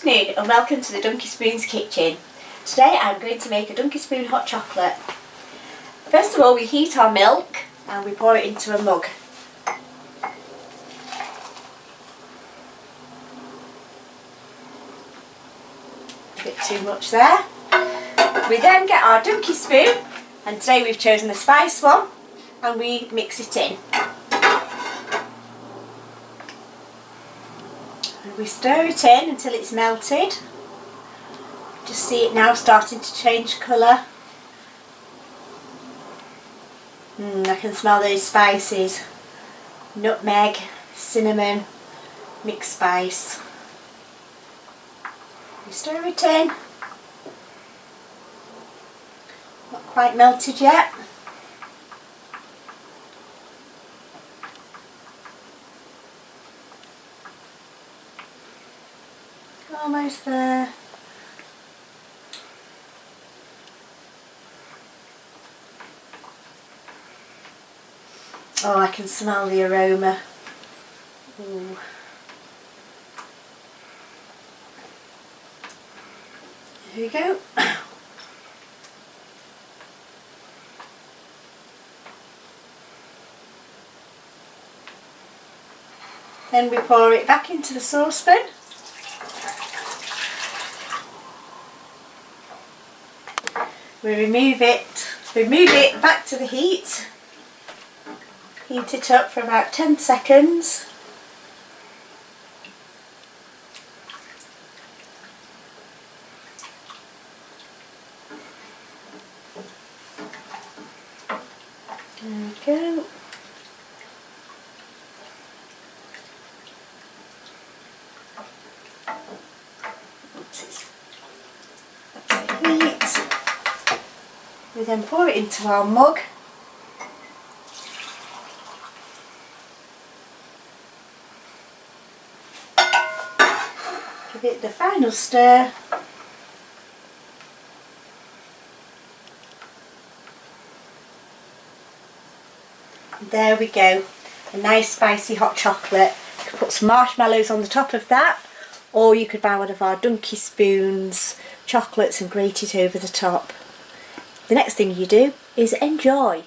afternoon and welcome to the DunkySpoons kitchen. Today I'm going to make a DunkySpoon hot chocolate. First of all, we heat our milk and we pour it into a mug. A bit too much there. We then get our DunkySpoon, and today we've chosen the spice one, and we mix it in. And we stir it in until it's melted. Just see it now starting to change colour. I can smell those spices. Nutmeg, cinnamon, mixed spice. We stir it in. Not quite melted yet. Almost there. Oh, I can smell the aroma. Ooh. There we go. Then we pour it back into the saucepan. We remove it back to the heat. Heat it up for about 10 seconds. There we go. Heat. We then pour it into our mug. Give it the final stir. And there we go, a nice spicy hot chocolate. You could put some marshmallows on the top of that, or you could buy one of our DunkySpoons chocolates and grate it over the top. The next thing you do is enjoy.